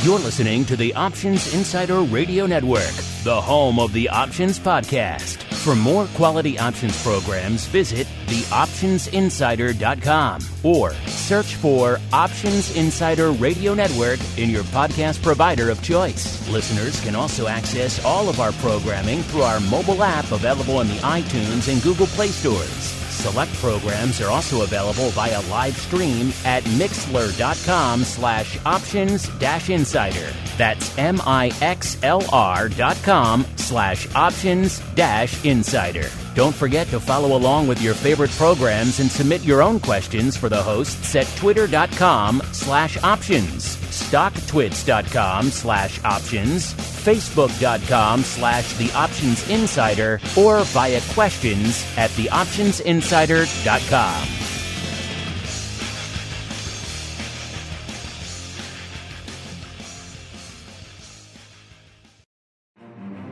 You're listening to the Options Insider Radio Network, the home of the Options Podcast. For more quality options programs, visit theoptionsinsider.com or search for Options Insider Radio Network in your podcast provider of choice. Listeners can also access all of our programming through our mobile app available in the iTunes and Google Play stores. Select programs are also available via live stream at mixlr.com/options-insider. That's mixlr.com/options-insider. Don't forget to follow along with your favorite programs and submit your own questions for the hosts at twitter.com/options, stocktwits.com/options, facebook.com/theoptionsinsider, or via questions at theoptionsinsider.com.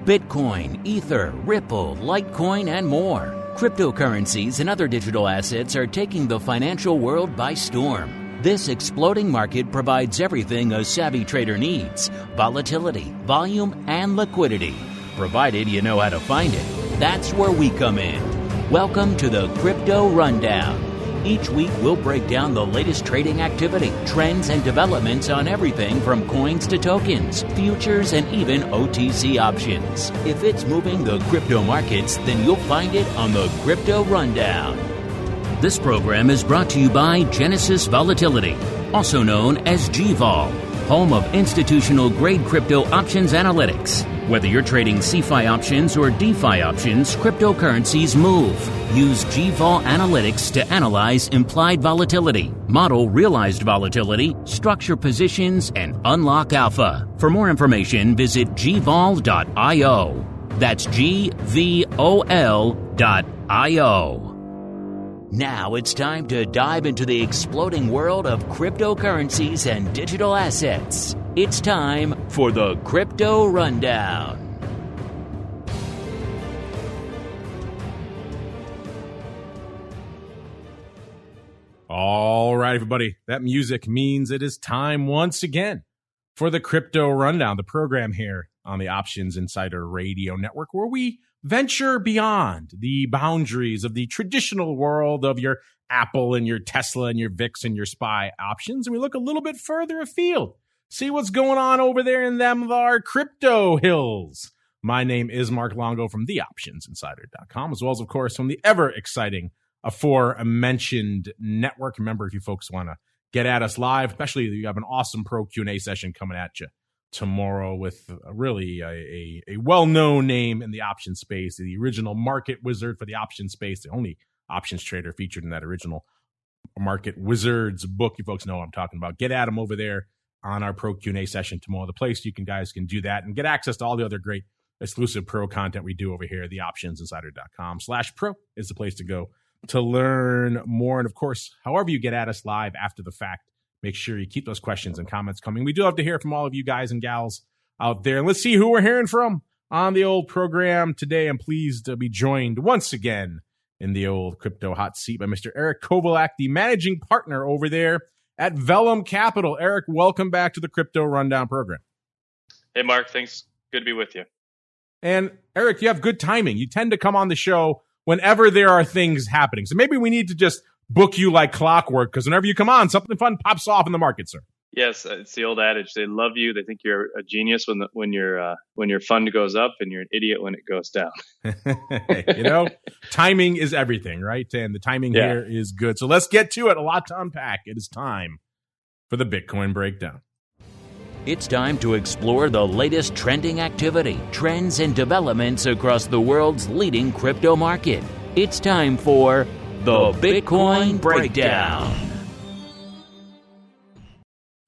Bitcoin, Ether, Ripple, Litecoin, and more. Cryptocurrencies and other digital assets are taking the financial world by storm. This exploding market provides everything a savvy trader needs: volatility, volume, and liquidity. Provided you know how to find it. That's where we come in. Welcome to the Crypto Rundown. Each week, we'll break down the latest trading activity, trends, and developments on everything from coins to tokens, futures, and even OTC options. If it's moving the crypto markets, then you'll find it on the Crypto Rundown. This program is brought to you by Genesis Volatility, also known as GVol, home of institutional-grade crypto options analytics. Whether you're trading CeFi options or DeFi options, cryptocurrencies move. Use GVol Analytics to analyze implied volatility, model realized volatility, structure positions, and unlock alpha. For more information, visit gvol.io. That's GVOL.io. Now it's time to dive into the exploding world of cryptocurrencies and digital assets. It's time for the Crypto Rundown. All right, everybody. That music means it is time once again for the Crypto Rundown, the program here on the Options Insider Radio Network, where we venture beyond the boundaries of the traditional world of your Apple and your Tesla and your VIX and your SPY options, and we look a little bit further afield. See what's going on over there in them our crypto hills. My name is Mark Longo from theoptionsinsider.com, as well as, of course, from the ever-exciting aforementioned network. Remember, if you folks want to get at us live, especially if you have an awesome pro Q&A session coming at you tomorrow with really a well-known name in the option space, the original market wizard for the option space, the only options trader featured in that original Market Wizards book. You folks know what I'm talking about. Get at him over there on our pro Q&A session tomorrow. The place you guys can do that and get access to all the other great exclusive pro content we do over here. theoptionsinsider.com/pro is the place to go to learn more. And of course, however you get at us live after the fact, make sure you keep those questions and comments coming. We do have to hear from all of you guys and gals out there. And let's see who we're hearing from on the old program today. I'm pleased to be joined once again in the old crypto hot seat by Mr. Eric KOVALAK, the managing partner over there at VELLUM Capital. Eric, welcome back to the Crypto Rundown program. Hey, Mark. Thanks. Good to be with you. And Eric, you have good timing. You tend to come on the show whenever there are things happening. So maybe we need to just book you like clockwork, because whenever you come on, something fun pops off in the market, sir. Yes, it's the old adage. They love you. They think you're a genius when your fund goes up, and you're an idiot when it goes down. Timing is everything, right? And the timing here is good. So let's get to it. A lot to unpack. It is time for the Bitcoin breakdown. It's time to explore the latest trending activity, trends, and developments across the world's leading crypto market. It's time for the Bitcoin Breakdown.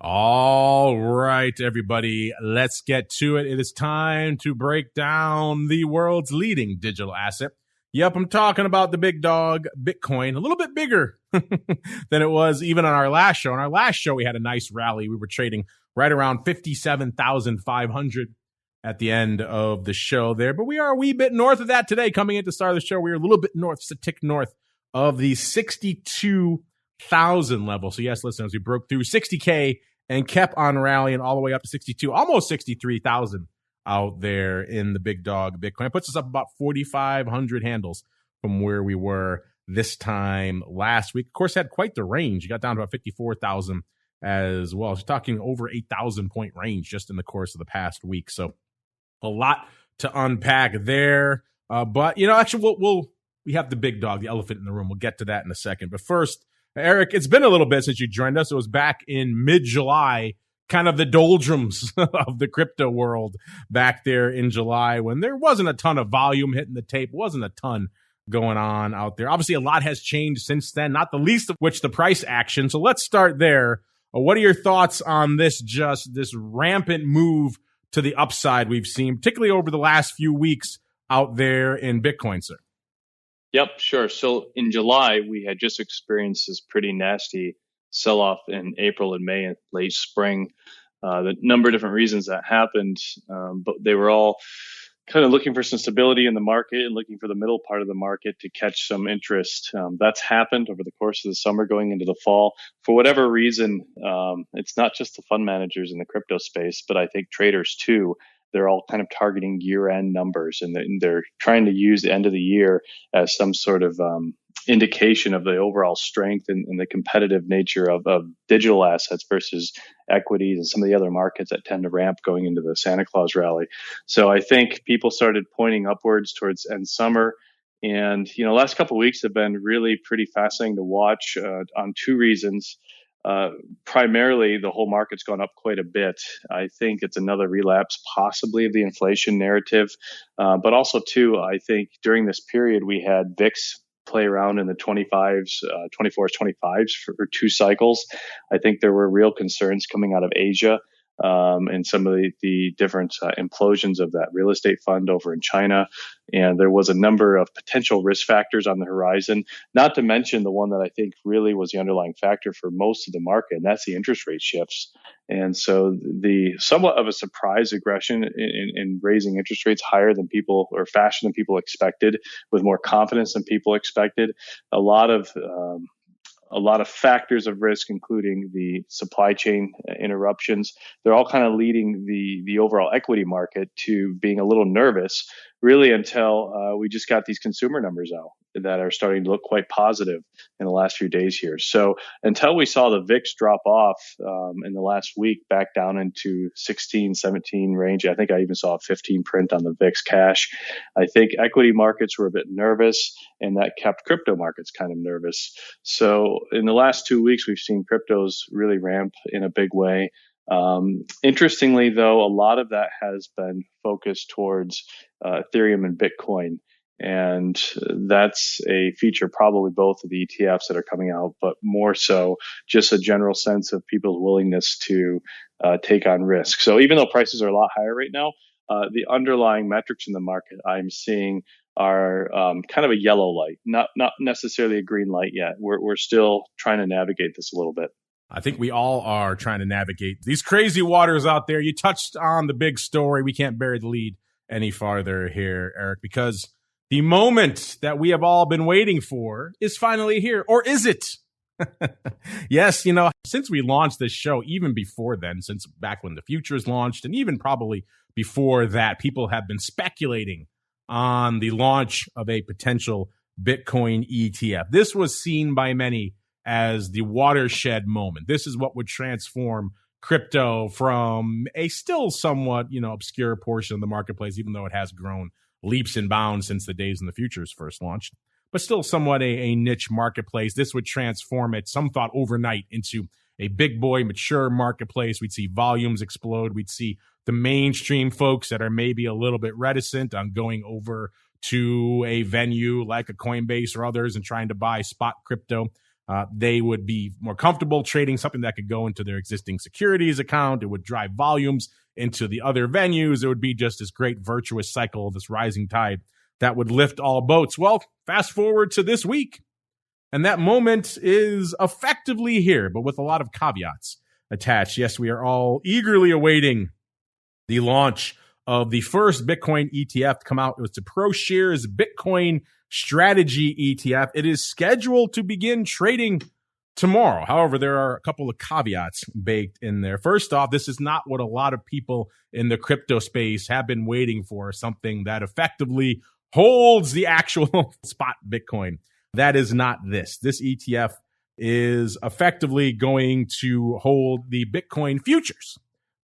All right, everybody, let's get to it. It is time to break down the world's leading digital asset. Yep, I'm talking about the big dog, Bitcoin, a little bit bigger than it was even on our last show. On our last show, we had a nice rally. We were trading right around 57,500 at the end of the show there. But we are a wee bit north of that today. Coming into the start of the show, we are a little bit north, just a tick north of the 62,000 level. So yes, listeners, we broke through 60K and kept on rallying all the way up to 62, almost 63,000 out there in the big dog Bitcoin. It puts us up about 4,500 handles from where we were this time last week. Of course, had quite the range. You got down to about 54,000 as well. It's talking over 8,000 point range just in the course of the past week. So a lot to unpack there. But, actually, we have the big dog, the elephant in the room. We'll get to that in a second. But first, Eric, it's been a little bit since you joined us. It was back in mid-July, kind of the doldrums of the crypto world back there in July when there wasn't a ton of volume hitting the tape, wasn't a ton going on out there. Obviously, a lot has changed since then, not the least of which the price action. So let's start there. What are your thoughts on this rampant move to the upside we've seen, particularly over the last few weeks out there in Bitcoin, sir? Yep, sure. So in July, we had just experienced this pretty nasty sell-off in April and May and late spring. The number of different reasons that happened, but they were all kind of looking for some stability in the market and looking for the middle part of the market to catch some interest. That's happened over the course of the summer going into the fall. For whatever reason, it's not just the fund managers in the crypto space, but I think traders too. They're all kind of targeting year-end numbers, and they're trying to use the end of the year as some sort of indication of the overall strength and the competitive nature of digital assets versus equities and some of the other markets that tend to ramp going into the Santa Claus rally. So I think people started pointing upwards towards end summer. And, last couple of weeks have been really pretty fascinating to watch on two reasons. Primarily, the whole market's gone up quite a bit. I think it's another relapse possibly of the inflation narrative. But also, too, I think during this period, we had VIX play around in the 25s, 24s, 25s for two cycles. I think there were real concerns coming out of Asia and some of the different implosions of that real estate fund over in China. And there was a number of potential risk factors on the horizon, not to mention the one that I think really was the underlying factor for most of the market, and that's the interest rate shifts. And so the somewhat of a surprise aggression in raising interest rates higher than people or faster than people expected, with more confidence than people expected. A lot of factors of risk, including the supply chain interruptions, they're all kind of leading the overall equity market to being a little nervous, really until we just got these consumer numbers out that are starting to look quite positive in the last few days here. So until we saw the VIX drop off in the last week back down into 16, 17 range, I think I even saw a 15 print on the VIX cash. I think equity markets were a bit nervous, and that kept crypto markets kind of nervous. So in the last 2 weeks, we've seen cryptos really ramp in a big way. Interestingly, though, a lot of that has been focused towards Ethereum and Bitcoin. And that's a feature probably both of the ETFs that are coming out, but more so just a general sense of people's willingness to take on risk. So even though prices are a lot higher right now, the underlying metrics in the market I'm seeing are kind of a yellow light, not necessarily a green light yet. We're still trying to navigate this a little bit. I think we all are trying to navigate these crazy waters out there. You touched on the big story. We can't bury the lead any farther here, Eric, because the moment that we have all been waiting for is finally here. Or is it? Yes, since we launched this show, even before then, since back when the futures launched, and even probably before that, people have been speculating on the launch of a potential Bitcoin ETF. This was seen by many as the watershed moment. This is what would transform crypto from a still somewhat, obscure portion of the marketplace, even though it has grown leaps and bounds since the days when the futures first launched, but still somewhat a niche marketplace. This would transform it, some thought overnight, into a big boy, mature marketplace. We'd see volumes explode. We'd see the mainstream folks that are maybe a little bit reticent on going over to a venue like a Coinbase or others and trying to buy spot crypto. They would be more comfortable trading something that could go into their existing securities account. It would drive volumes into the other venues. It would be just this great virtuous cycle, this rising tide that would lift all boats. Well, fast forward to this week, and that moment is effectively here, but with a lot of caveats attached. Yes, we are all eagerly awaiting the launch of the first Bitcoin ETF to come out. It was the PROSHARES Bitcoin Strategy ETF. It is scheduled to begin trading tomorrow. However, there are a couple of caveats baked in there. First off, this is not what a lot of people in the crypto space have been waiting for, something that effectively holds the actual spot Bitcoin. That is not this. This ETF is effectively going to hold the Bitcoin futures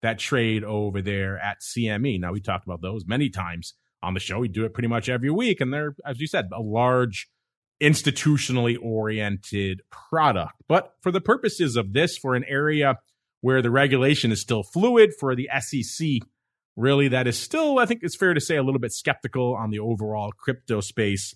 that trade over there at CME. Now, we talked about those many times on the show. We do it pretty much every week. And they're, as you said, a large institutionally oriented product. But for the purposes of this, for an area where the regulation is still fluid, for the SEC, really, that is still, I think it's fair to say, a little bit skeptical on the overall crypto space.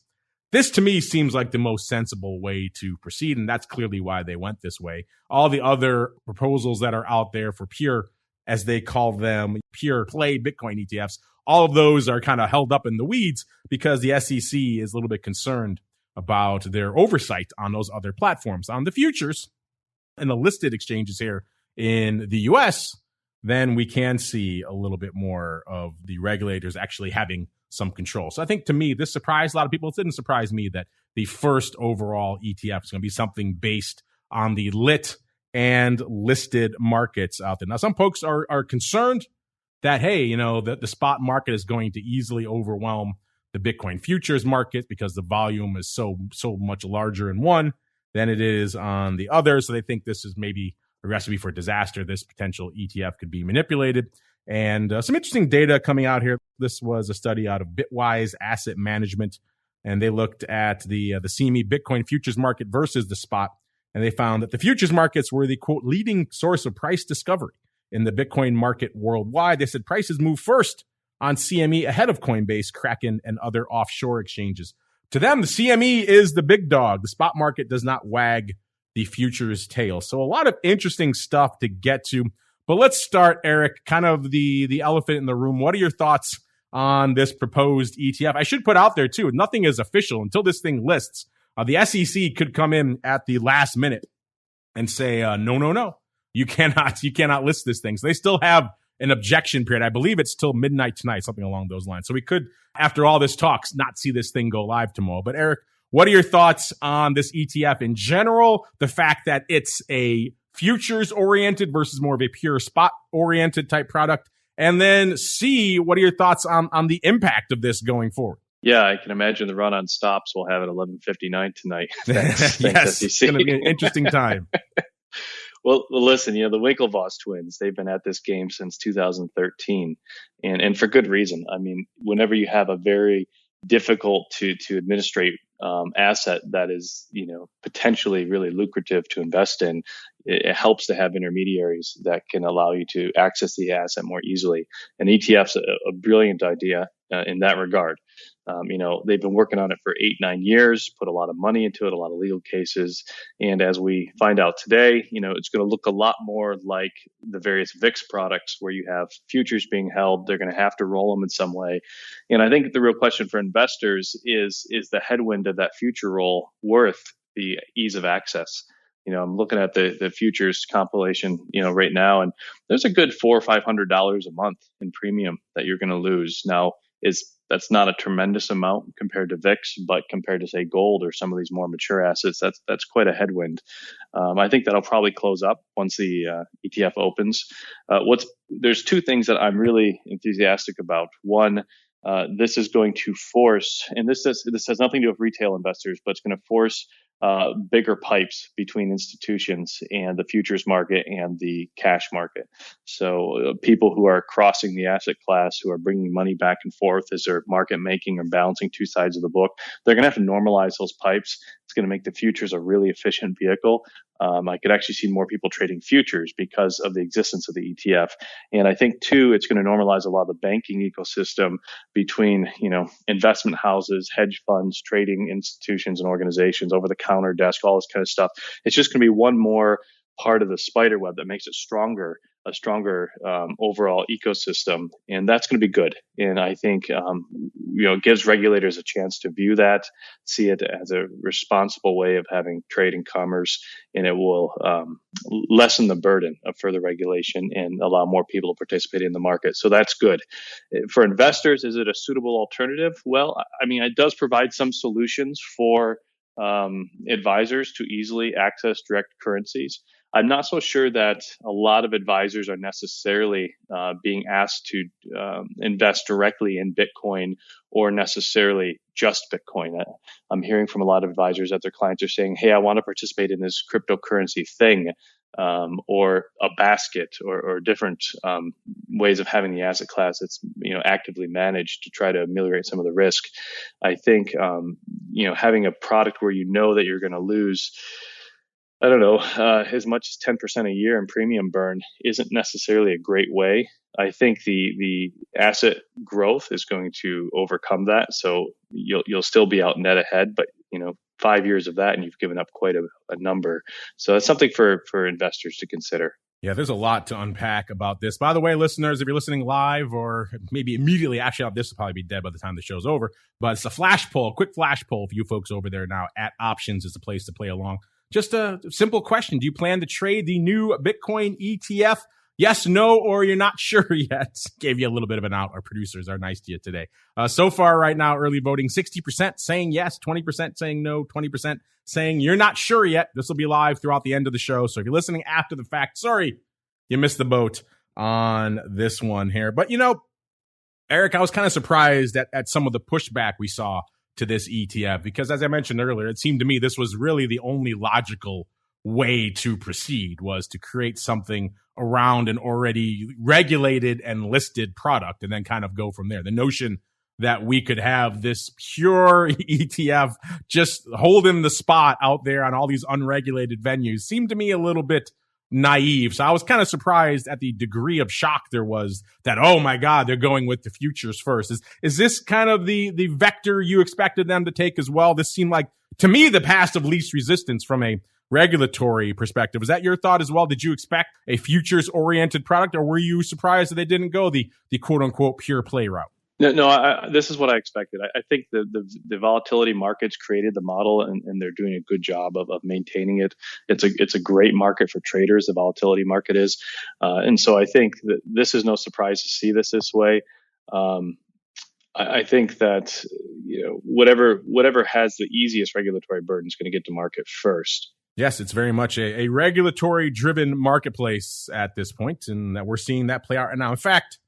This, to me, seems like the most sensible way to proceed, and that's clearly why they went this way. All the other proposals that are out there for pure, as they call them, pure play Bitcoin ETFs, all of those are kind of held up in the weeds because the SEC is a little bit concerned about their oversight on those other platforms. On the futures and the listed exchanges here in the US, then we can see a little bit more of the regulators actually having some control. So I think, to me, this surprised a lot of people. It didn't surprise me that the first overall ETF is going to be something based on the lit and listed markets out there. Now, some folks are concerned that, hey, you know, that the spot market is going to easily overwhelm the Bitcoin futures market because the volume is so much larger in one than it is on the other. So they think this is maybe a recipe for disaster. This potential ETF could be manipulated. And some interesting data coming out here. This was a study out of Bitwise Asset Management, and they looked at the CME Bitcoin futures market versus the spot, and they found that the futures markets were the, quote, leading source of price discovery in the Bitcoin market worldwide. They said prices move first on CME ahead of Coinbase, Kraken, and other offshore exchanges. To them, the CME is the big dog. The spot market does not wag the futures tail. So a lot of interesting stuff to get to. But let's start, Eric, kind of the elephant in the room. What are your thoughts on this proposed ETF? I should put out there, too, nothing is official until this thing lists. The SEC could come in at the last minute and say, no, you cannot list this thing. So they still have an objection period. I believe it's till midnight tonight, something along those lines. So we could, after all this talks, not see this thing go live tomorrow. But Eric, what are your thoughts on this ETF in general? The fact that it's a futures-oriented versus more of a pure spot-oriented type product. And then C, what are your thoughts on the impact of this going forward? Yeah, I can imagine the run on stops we'll have at 11:59 tonight. Thanks, yes, it's going to be an interesting time. Well, listen, the Winklevoss twins, they've been at this game since 2013, and for good reason. I mean, whenever you have a very difficult to administrate asset that is, potentially really lucrative to invest in, it helps to have intermediaries that can allow you to access the asset more easily. And ETF's a brilliant idea in that regard. They've been working on it for 8-9 years, put a lot of money into it, a lot of legal cases. And as we find out today, it's going to look a lot more like the various VIX products where you have futures being held. They're going to have to roll them in some way. And I think the real question for investors is the headwind of that future roll worth the ease of access? I'm looking at the futures compilation, right now, and there's a good $400 or $500 a month in premium that you're going to lose. Now, that's not a tremendous amount compared to VIX, but compared to, say, gold or some of these more mature assets, that's quite a headwind. I think that'll probably close up once the ETF opens. There's two things that I'm really enthusiastic about. One, this is going to force, and this has nothing to do with retail investors, but it's going to force bigger pipes between institutions and the futures market and the cash market. So people who are crossing the asset class, who are bringing money back and forth as they're market making or balancing two sides of the book, they're going to have to normalize those pipes. It's going to make the futures a really efficient vehicle. I could actually see more people trading futures because of the existence of the ETF. And I think, too, it's going to normalize a lot of the banking ecosystem between, investment houses, hedge funds, trading institutions and organizations, over-the-counter desk, all this kind of stuff. It's just going to be one more part of the spider web that makes it a stronger overall ecosystem. And that's going to be good. And I think, it gives regulators a chance to view that, see it as a responsible way of having trade and commerce, and it will lessen the burden of further regulation and allow more people to participate in the market. So that's good. For investors, is it a suitable alternative? Well, I mean, it does provide some solutions for advisors to easily access direct currencies. I'm not so sure that a lot of advisors are necessarily being asked to invest directly in Bitcoin or necessarily just Bitcoin. I'm hearing from a lot of advisors that their clients are saying, hey, I want to participate in this cryptocurrency thing, or a basket, or different ways of having the asset class that's actively managed to try to ameliorate some of the risk. I think having a product where that you're going to lose, I don't know, as much as 10% a year in premium burn isn't necessarily a great way. I think the asset growth is going to overcome that, so you'll still be out net ahead, but 5 years of that and you've given up quite a number. So that's something for investors to consider. Yeah, there's a lot to unpack about this. By the way, listeners, if you're listening live or maybe immediately, actually, this will probably be dead by the time the show's over, but it's a flash poll, quick flash poll for you folks over there now at Options is the place to play along. Just a simple question. Do you plan to trade the new Bitcoin ETF? Yes, no, or you're not sure yet. Gave you a little bit of an out. Our producers are nice to you today. So far right now, early voting, 60% saying yes, 20% saying no, 20% saying you're not sure yet. This will be live throughout the end of the show. So if you're listening after the fact, sorry, you missed the boat on this one here. But, Eric, I was kind of surprised at some of the pushback we saw to this ETF, because as I mentioned earlier, it seemed to me this was really the only logical way to proceed, was to create something around an already regulated and listed product and then kind of go from there. The notion that we could have this pure ETF just holding the spot out there on all these unregulated venues seemed to me a little bit naive. So I was kind of surprised at the degree of shock there was that, oh my God, they're going with the futures first. Is this kind of the vector you expected them to take as well? This seemed like, to me, the path of least resistance from a regulatory perspective. Was that your thought as well? Did you expect a futures oriented product, or were you surprised that they didn't go the quote unquote pure play route? No, this is what I expected. I think the volatility markets created the model, and they're doing a good job of maintaining it. It's a great market for traders. The volatility market is, and so I think that this is no surprise to see this way. I think that whatever has the easiest regulatory burden is going to get to market first. Yes, it's very much a regulatory driven marketplace at this point, and that we're seeing that play out right now. In fact,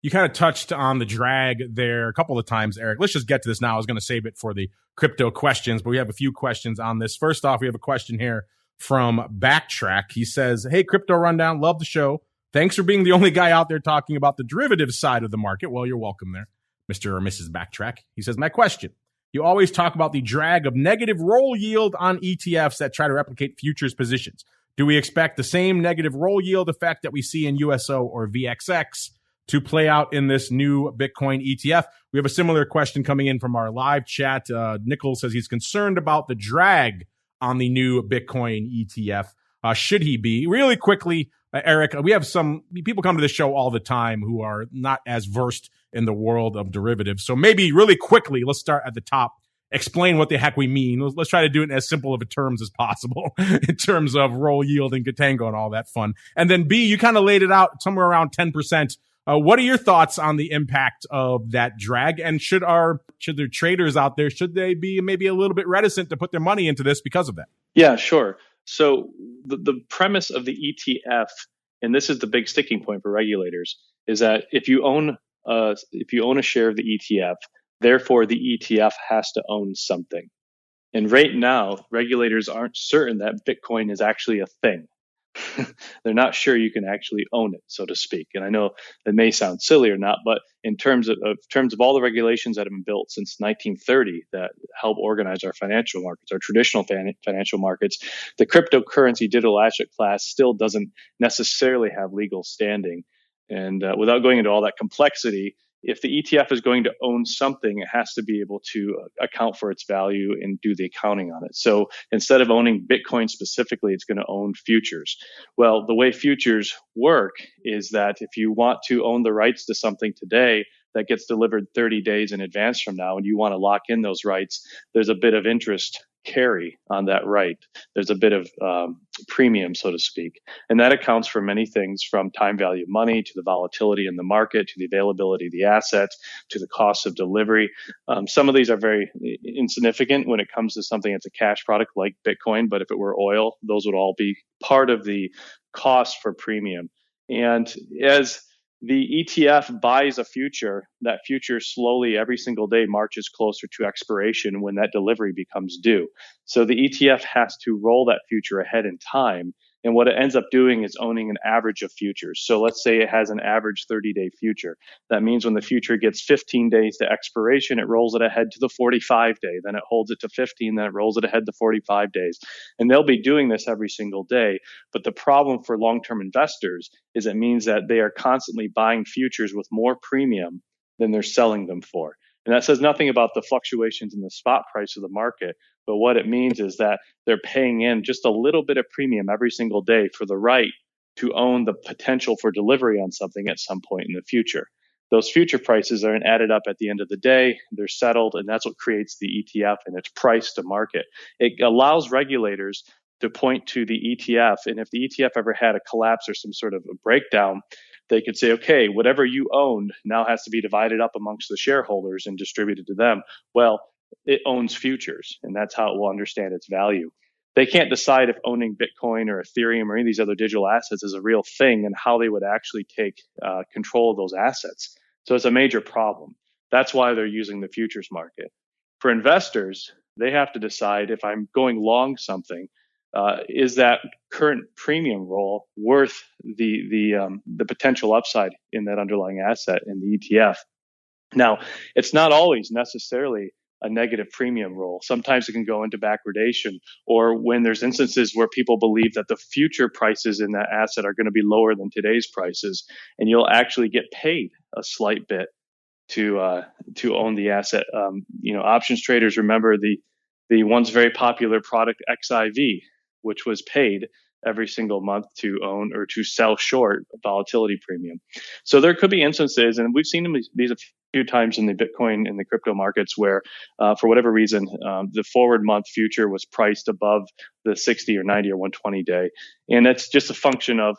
you kind of touched on the drag there a couple of times, Eric. Let's just get to this now. I was going to save it for the crypto questions, but we have a few questions on this. First off, we have a question here from Backtrack. He says, hey, Crypto Rundown, love the show. Thanks for being the only guy out there talking about the derivatives side of the market. Well, you're welcome there, Mr. or Mrs. Backtrack. He says, my question. You always talk about the drag of negative roll yield on ETFs that try to replicate futures positions. Do we expect the same negative roll yield effect that we see in USO or VXX to play out in this new Bitcoin ETF? We have a similar question coming in from our live chat. Nickel says he's concerned about the drag on the new Bitcoin ETF. Should he be? Really quickly, Eric, we have some people come to this show all the time who are not as versed in the world of derivatives. So maybe really quickly, let's start at the top. Explain what the heck we mean. Let's try to do it in as simple of a terms as possible in terms of roll yield and Contango and all that fun. And then B, you kind of laid it out somewhere around 10%. What are your thoughts on the impact of that drag? And should there traders out there, should they be maybe a little bit reticent to put their money into this because of that? Yeah, sure. So the premise of the ETF, and this is the big sticking point for regulators, is that if you own a share of the ETF, therefore the ETF has to own something. And right now, regulators aren't certain that Bitcoin is actually a thing. They're not sure you can actually own it, so to speak. And I know that may sound silly or not, but in terms of all the regulations that have been built since 1930 that help organize our financial markets, our traditional financial markets, the cryptocurrency digital asset class still doesn't necessarily have legal standing. And without going into all that complexity, if the ETF is going to own something, it has to be able to account for its value and do the accounting on it. So instead of owning Bitcoin specifically, it's going to own futures. Well, the way futures work is that if you want to own the rights to something today that gets delivered 30 days in advance from now, and you want to lock in those rights, there's a bit of interest carry on that right. There's a bit of premium, so to speak. And that accounts for many things, from time value of money to the volatility in the market, to the availability of the asset, to the cost of delivery. Some of these are very insignificant when it comes to something that's a cash product like Bitcoin, but if it were oil, those would all be part of the cost for premium. And as the ETF buys a future, that future slowly every single day marches closer to expiration when that delivery becomes due. So the ETF has to roll that future ahead in time. And what it ends up doing is owning an average of futures. So let's say it has an average 30-day future. That means when the future gets 15 days to expiration, it rolls it ahead to the 45-day. Then it holds it to 15, then it rolls it ahead to 45 days. And they'll be doing this every single day. But the problem for long-term investors is it means that they are constantly buying futures with more premium than they're selling them for. And that says nothing about the fluctuations in the spot price of the market, but what it means is that they're paying in just a little bit of premium every single day for the right to own the potential for delivery on something at some point in the future. Those future prices are added up at the end of the day, they're settled, and that's what creates the ETF and its price to market. It allows regulators to point to the ETF, and if the ETF ever had a collapse or some sort of a breakdown, they could say, okay, whatever you owned now has to be divided up amongst the shareholders and distributed to them. Well, it owns futures, and that's how it will understand its value. They can't decide if owning Bitcoin or Ethereum or any of these other digital assets is a real thing and how they would actually take control of those assets. So it's a major problem. That's why they're using the futures market. For investors, they have to decide, if I'm going long something, is that current premium roll worth the potential upside in that underlying asset in the ETF? Now, it's not always necessarily a negative premium roll. Sometimes it can go into backwardation, or when there's instances where people believe that the future prices in that asset are going to be lower than today's prices, and you'll actually get paid a slight bit to own the asset. Options traders remember the once very popular product XIV, which was paid every single month to own or to sell short volatility premium. So there could be instances, and we've seen these a few times in the Bitcoin and the crypto markets, where for whatever reason, the forward month future was priced above the 60 or 90 or 120 day. And that's just a function of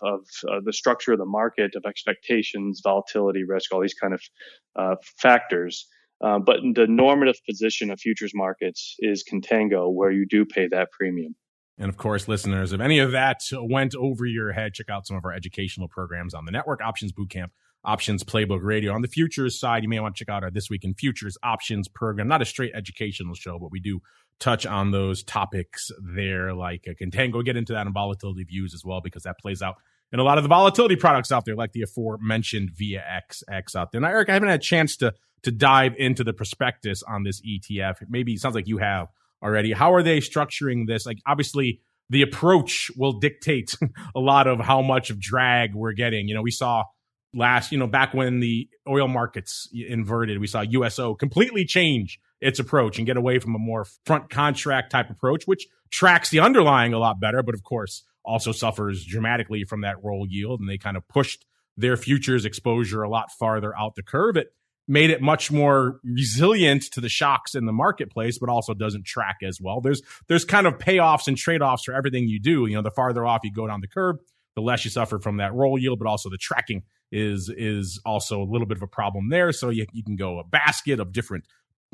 the structure of the market, of expectations, volatility, risk, all these kind of factors. But the normative position of futures markets is contango, where you do pay that premium. And of course, listeners, if any of that went over your head, check out some of our educational programs on the network: Options Bootcamp, Options Playbook Radio. On the futures side, you may want to check out our This Week in Futures Options program. Not a straight educational show, but we do touch on those topics there, like contango. Get into that in volatility views as well, because that plays out in a lot of the volatility products out there, like the aforementioned VIA-XX out there. Now, Eric, I haven't had a chance to dive into the prospectus on this ETF. Maybe it sounds like you have already. How are they structuring this? Like, obviously, the approach will dictate a lot of how much of drag we're getting. We saw back when the oil markets inverted, we saw USO completely change its approach and get away from a more front contract type approach, which tracks the underlying a lot better, but of course also suffers dramatically from that roll yield. And they kind of pushed their futures exposure a lot farther out the curve. It made it much more resilient to the shocks in the marketplace, but also doesn't track as well. There's kind of payoffs and trade-offs for everything you do. The farther off you go down the curve, the less you suffer from that roll yield, but also the tracking is also a little bit of a problem there. So you can go a basket of different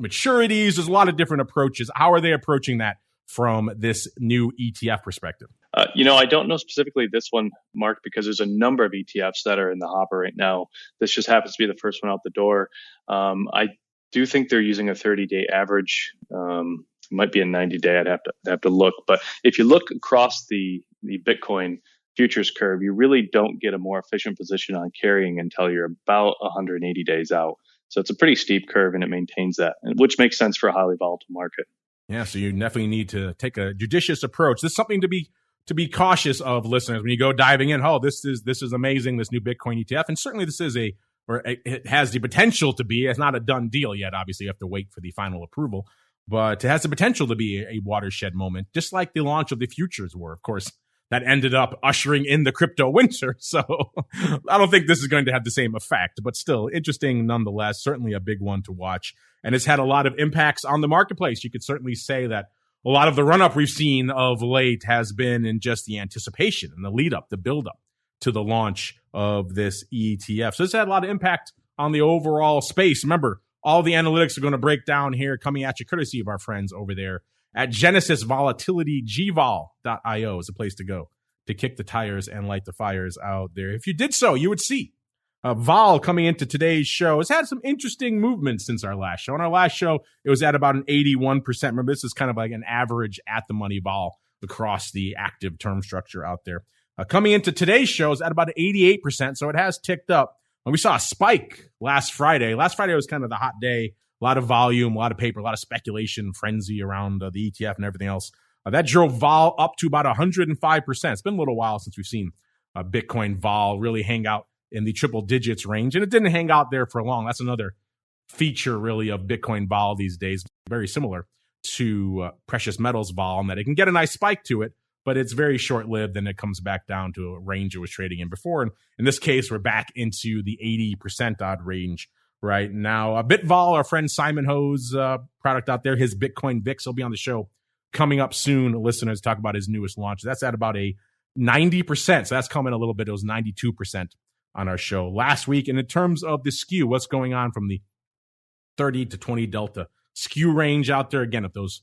maturities. There's a lot of different approaches. How are they approaching that from this new ETF perspective? I don't know specifically this one, Mark, because there's a number of ETFs that are in the hopper right now. This just happens to be the first one out the door. I do think they're using a 30-day average. It might be a 90-day. I'd have to look. But if you look across the Bitcoin futures curve, you really don't get a more efficient position on carrying until you're about 180 days out. So it's a pretty steep curve, and it maintains that, which makes sense for a highly volatile market. Yeah, so you definitely need to take a judicious approach. This is something to be cautious of, listeners, when you go diving in. Oh, this is amazing, this new Bitcoin ETF. And certainly this is it has the potential to be. It's not a done deal yet. Obviously, you have to wait for the final approval. But it has the potential to be a watershed moment, just like the launch of the futures were. Of course, that ended up ushering in the crypto winter. So I don't think this is going to have the same effect, but still interesting nonetheless. Certainly a big one to watch. And it's had a lot of impacts on the marketplace. You could certainly say that a lot of the run-up we've seen of late has been in just the anticipation and the lead-up, the build-up to the launch of this ETF. So this had a lot of impact on the overall space. Remember, all the analytics are going to break down here, coming at you courtesy of our friends over there at Genesis Volatility. GVOL.io is a place to go to kick the tires and light the fires out there. If you did so, you would see vol coming into today's show has had some interesting movements since our last show. On our last show, it was at about an 81%. Remember, this is kind of like an average at the money vol across the active term structure out there. Coming into today's show is at about 88%, so it has ticked up. And we saw a spike last Friday. Last Friday was kind of the hot day. A lot of volume, a lot of paper, a lot of speculation, frenzy around the ETF and everything else. That drove vol up to about 105%. It's been a little while since we've seen Bitcoin vol really hang out in the triple digits range. And it didn't hang out there for long. That's another feature really of Bitcoin vol these days. Very similar to precious metals vol in that it can get a nice spike to it, but it's very short-lived and it comes back down to a range it was trading in before. And in this case, we're back into the 80% odd range right now. BitVol, our friend Simon Ho's product out there, his Bitcoin VIX, will be on the show coming up soon. Listeners, talk about his newest launch. That's at about a 90%. So that's coming a little bit. It was 92% on our show last week. And in terms of the SKEW, what's going on from the 30 to 20 delta SKEW range out there? Again, if those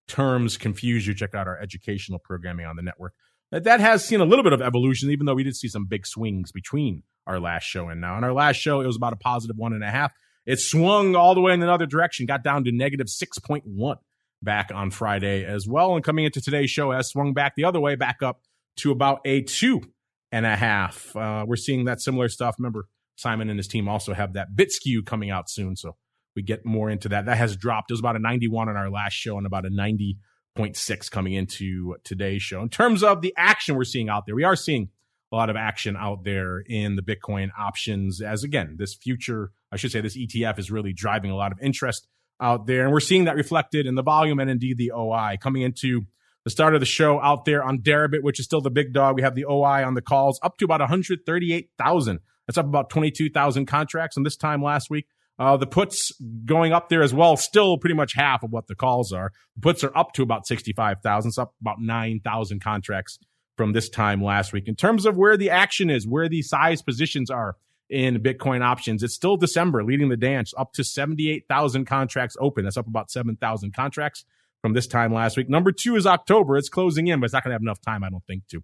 terms confuse you, check out our educational programming on the network. That has seen a little bit of evolution, even though we did see some big swings between our last show and now. On our last show, it was about a positive 1.5. It swung all the way in another direction, got down to negative 6.1 back on Friday as well. And coming into today's show, has swung back the other way, back up to about a 2.5. We're seeing that similar stuff. Remember, Simon and his team also have that BitSKEW coming out soon, so we get more into that. That has dropped. It was about a 91 on our last show and about a 90.6 coming into today's show. In terms of the action we're seeing out there, we are seeing a lot of action out there in the Bitcoin options as, again, this future, I should say this ETF is really driving a lot of interest out there. And we're seeing that reflected in the volume and indeed the OI. Coming into the start of the show out there on Deribit, which is still the big dog, we have the OI on the calls up to about 138,000. That's up about 22,000 contracts. And this time last week, the puts going up there as well, still pretty much half of what the calls are. The puts are up to about 65,000. It's up about 9,000 contracts from this time last week. In terms of where the action is, where the size positions are in Bitcoin options, it's still December leading the dance, up to 78,000 contracts open. That's up about 7,000 contracts from this time last week. Number 2 is October. It's closing in, but it's not going to have enough time, I don't think, to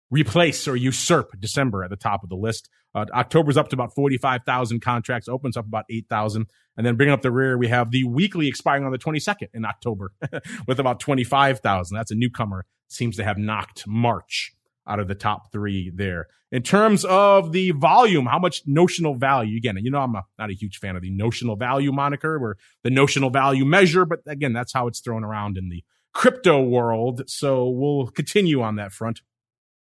replace or usurp December at the top of the list. October's up to about 45,000 contracts, opens up about 8,000. And then bringing up the rear, we have the weekly expiring on the 22nd in October with about 25,000. That's a newcomer. Seems to have knocked March out of the top 3 there. In terms of the volume, how much notional value, again, you know, I'm not a huge fan of the notional value moniker or the notional value measure, but again, that's how it's thrown around in the crypto world. So we'll continue on that front.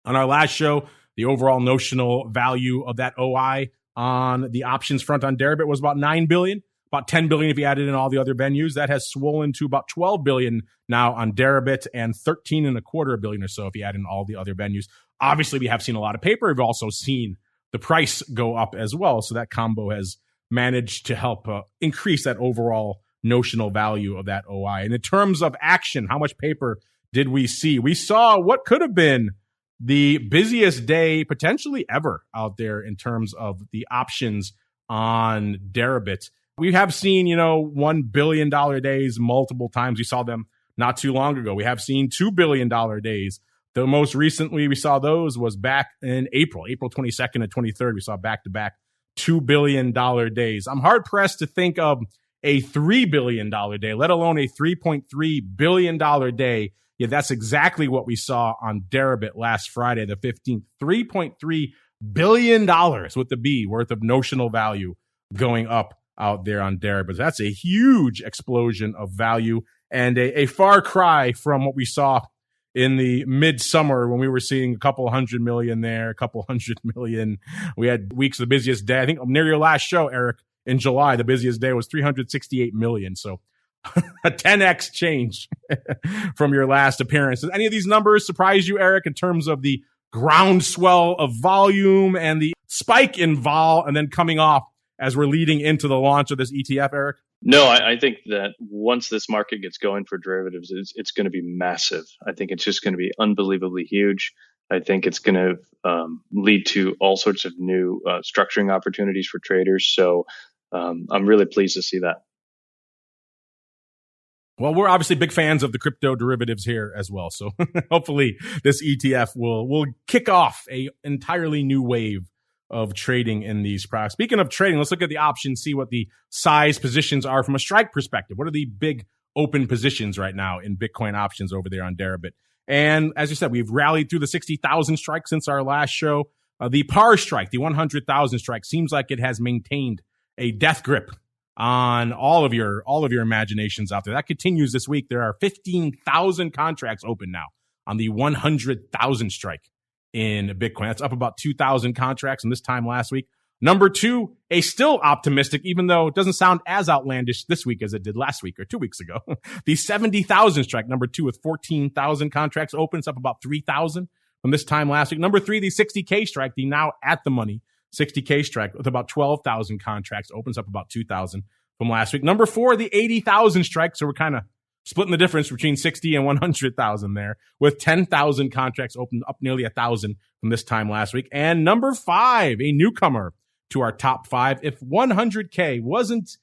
On our last show, the overall notional value of that OI on the options front on Deribit was about 9 billion, about 10 billion if you added in all the other venues. That has swollen to about 12 billion now on Deribit and 13.25 billion or so if you add in all the other venues. Obviously, we have seen a lot of paper. We've also seen the price go up as well. So that combo has managed to help increase that overall notional value of that OI. And in terms of action, how much paper did we see? We saw what could have been the busiest day potentially ever out there in terms of the options on Deribit. We have seen, $1 billion days multiple times. We saw them not too long ago. We have seen $2 billion days. The most recently we saw those was back in April 22nd and 23rd. We saw back-to-back $2 billion days. I'm hard-pressed to think of a $3 billion day, let alone a $3.3 billion day. Yeah, that's exactly what we saw on Deribit last Friday, the 15th. $3.3 billion with the B worth of notional value going up out there on Deribit. That's a huge explosion of value and a far cry from what we saw in the midsummer when we were seeing a couple 100 million there, a couple 100 million. We had weeks of the busiest day. I think near your last show, Eric, in July, the busiest day was 368 million. So a 10x change from your last appearance. Does any of these numbers surprise you, Eric, in terms of the groundswell of volume and the spike in vol and then coming off as we're leading into the launch of this ETF, Eric? No, I think that once this market gets going for derivatives, it's going to be massive. I think it's just going to be unbelievably huge. I think it's going to lead to all sorts of new structuring opportunities for traders. So I'm really pleased to see that. Well, we're obviously big fans of the crypto derivatives here as well. So hopefully this ETF will kick off a entirely new wave of trading in these products. Speaking of trading, let's look at the options, see what the size positions are from a strike perspective. What are the big open positions right now in Bitcoin options over there on Deribit? And as you said, we've rallied through the 60,000 strike since our last show. The par strike, the 100,000 strike, seems like it has maintained a death grip on all of your imaginations out there. That continues this week. There are 15,000 contracts open now on the 100,000 strike in Bitcoin. That's up about 2,000 contracts from this time last week. Number two, a still optimistic, even though it doesn't sound as outlandish this week as it did last week or 2 weeks ago. The 70,000 strike, number two, with 14,000 contracts open. It's up about 3,000 from this time last week. Number three, the 60K strike, the now at the money 60K strike with about 12,000 contracts, opens up about 2,000 from last week. Number four, the 80,000 strike. So we're kind of splitting the difference between 60 and 100,000 there, with 10,000 contracts open, up nearly 1,000 from this time last week. And number five, a newcomer to our top five. If 100K wasn't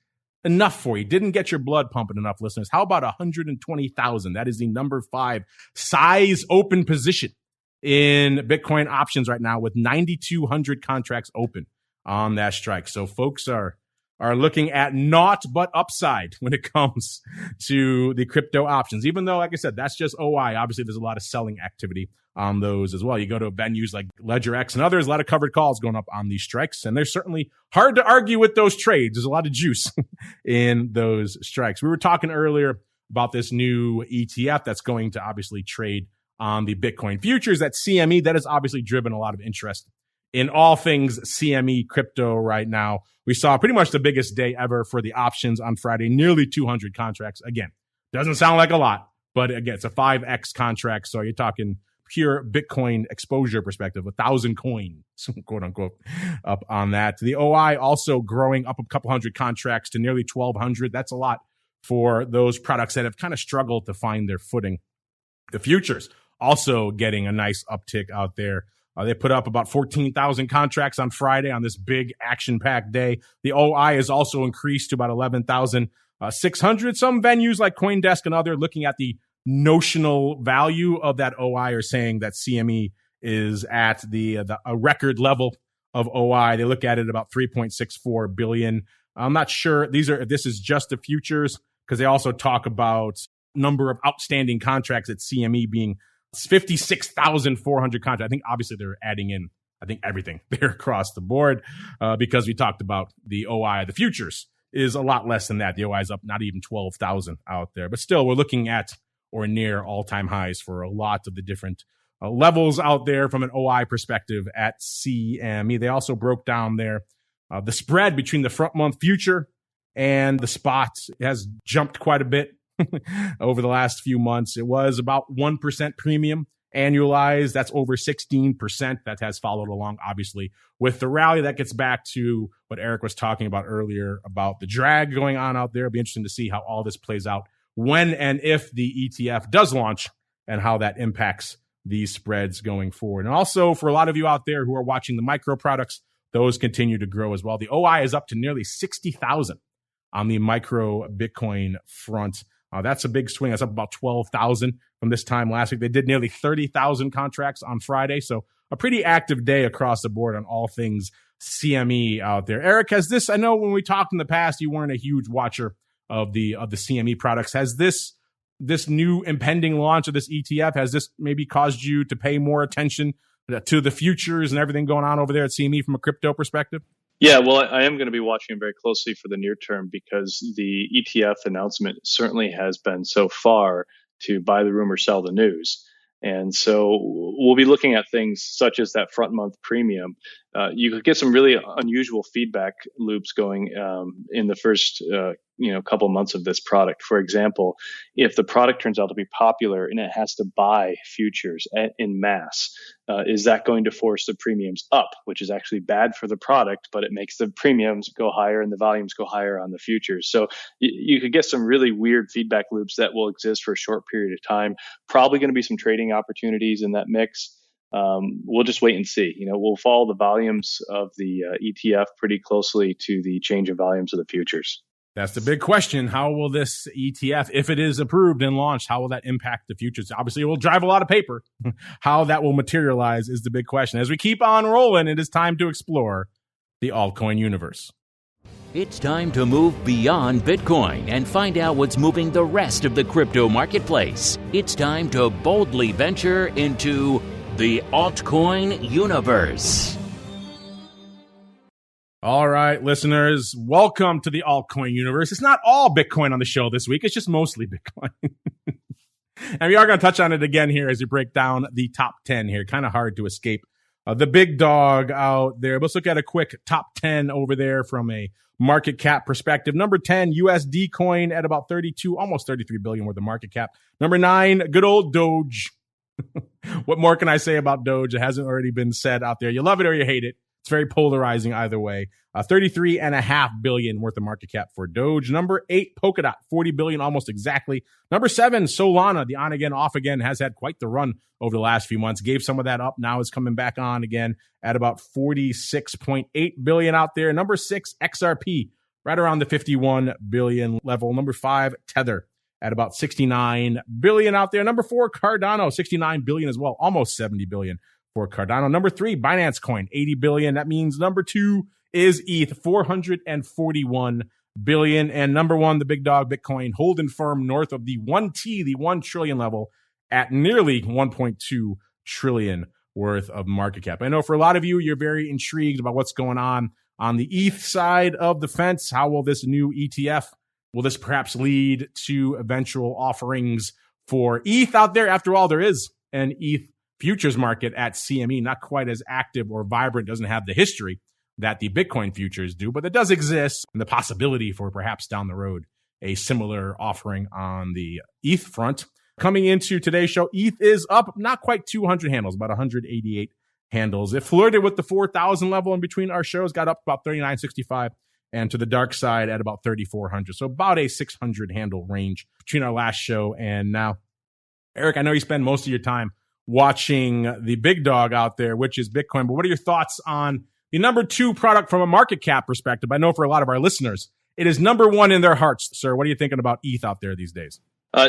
enough for you, didn't get your blood pumping enough, listeners, how about 120,000? That is the number five size open position in Bitcoin options right now, with 9,200 contracts open on that strike. So folks are looking at naught but upside when it comes to the crypto options, even though, like I said, that's just OI. Obviously, there's a lot of selling activity on those as well. You go to venues like LedgerX and others, a lot of covered calls going up on these strikes, and they're certainly hard to argue with those trades. There's a lot of juice in those strikes. We were talking earlier about this new ETF that's going to obviously trade on the Bitcoin futures at CME. That has obviously driven a lot of interest in all things CME crypto right now. We saw pretty much the biggest day ever for the options on Friday, nearly 200 contracts. Again, doesn't sound like a lot, but again, it's a 5X contract. So you're talking pure Bitcoin exposure perspective, 1,000 coins, quote unquote, up on that. The OI also growing up a couple hundred contracts to nearly 1,200. That's a lot for those products that have kind of struggled to find their footing. The futures also getting a nice uptick out there. They put up about 14,000 contracts on Friday on this big action-packed day. The OI is also increased to about 11,600. Some venues like CoinDesk and other looking at the notional value of that OI are saying that CME is at a record level of OI. They look at it about 3.64 billion. I'm not sure this is just the futures, because they also talk about number of outstanding contracts at CME being 56,400 contracts. I think obviously they're adding in, everything there across the board, because we talked about the OI. The futures is a lot less than that. The OI is up not even 12,000 out there, but still we're looking at or near all-time highs for a lot of the different levels out there from an OI perspective at CME. They also broke down there the spread between the front month future and the spot has jumped quite a bit over the last few months. It was about 1% premium annualized. That's over 16%. That has followed along, obviously, with the rally. That gets back to what Eric was talking about earlier about the drag going on out there. It'll be interesting to see how all this plays out when and if the ETF does launch and how that impacts these spreads going forward. And also for a lot of you out there who are watching the micro products, those continue to grow as well. The OI is up to nearly 60,000 on the micro Bitcoin front. That's a big swing. That's up about 12,000 from this time last week. They did nearly 30,000 contracts on Friday. So a pretty active day across the board on all things CME out there. Eric, has this, I know when we talked in the past, you weren't a huge watcher of the CME products. Has this new impending launch of this ETF, has this maybe caused you to pay more attention to the futures and everything going on over there at CME from a crypto perspective? Yeah, well, I am going to be watching very closely for the near term, because the ETF announcement certainly has been so far to buy the rumor, sell the news. And so we'll be looking at things such as that front month premium. You could get some really unusual feedback loops going in the first a couple months of this product. For example, if the product turns out to be popular and it has to buy futures in mass, is that going to force the premiums up, which is actually bad for the product, but it makes the premiums go higher and the volumes go higher on the futures. So you could get some really weird feedback loops that will exist for a short period of time. Probably going to be some trading opportunities in that mix. We'll just wait and see. We'll follow the volumes of the ETF pretty closely to the change in volumes of the futures. That's the big question. How will this ETF, if it is approved and launched, how will that impact the futures? Obviously, it will drive a lot of paper. How that will materialize is the big question. As we keep on rolling, it is time to explore the altcoin universe. It's time to move beyond Bitcoin and find out what's moving the rest of the crypto marketplace. It's time to boldly venture into the altcoin universe. All right, listeners, welcome to the altcoin universe. It's not all Bitcoin on the show this week. It's just mostly Bitcoin. And we are going to touch on it again here as we break down the top 10 here. Kind of hard to escape the big dog out there. Let's look at a quick top 10 over there from a market cap perspective. Number 10, USD coin at about 32, almost 33 billion worth of market cap. Number 9, good old Doge. What more can I say about Doge? It hasn't already been said out there. You love it or you hate it. It's very polarizing either way. 33.5 billion worth of market cap for Doge. Number 8, Polkadot, 40 billion, almost exactly. Number 7, Solana, the on again, off again, has had quite the run over the last few months. Gave some of that up. Now is coming back on again at about 46.8 billion out there. Number 6, XRP, right around the 51 billion level. Number 5, Tether at about 69 billion out there. Number 4, Cardano, 69 billion as well, almost 70 billion for Cardano. Number 3, Binance Coin, 80 billion. That means number 2 is ETH, 441 billion. And number 1, the big dog, Bitcoin, holding firm north of the 1T, the 1 trillion level at nearly 1.2 trillion worth of market cap. I know for a lot of you, you're very intrigued about what's going on the ETH side of the fence. How will this new ETF, will this perhaps lead to eventual offerings for ETH out there? After all, there is an ETH futures market at CME, not quite as active or vibrant, doesn't have the history that the Bitcoin futures do, but it does exist, and the possibility for perhaps down the road a similar offering on the ETH front. Coming into today's show, ETH is up not quite 200 handles, about 188 handles. It flirted with the 4,000 level in between our shows, got up about 39.65, and to the dark side at about 3,400. So about a 600 handle range between our last show and now. Eric, I know you spend most of your time watching the big dog out there, which is Bitcoin, but what are your thoughts on the number 2 product from a market cap perspective? I know for a lot of our listeners, it is number 1 in their hearts. Sir, what are you thinking about ETH out there these days?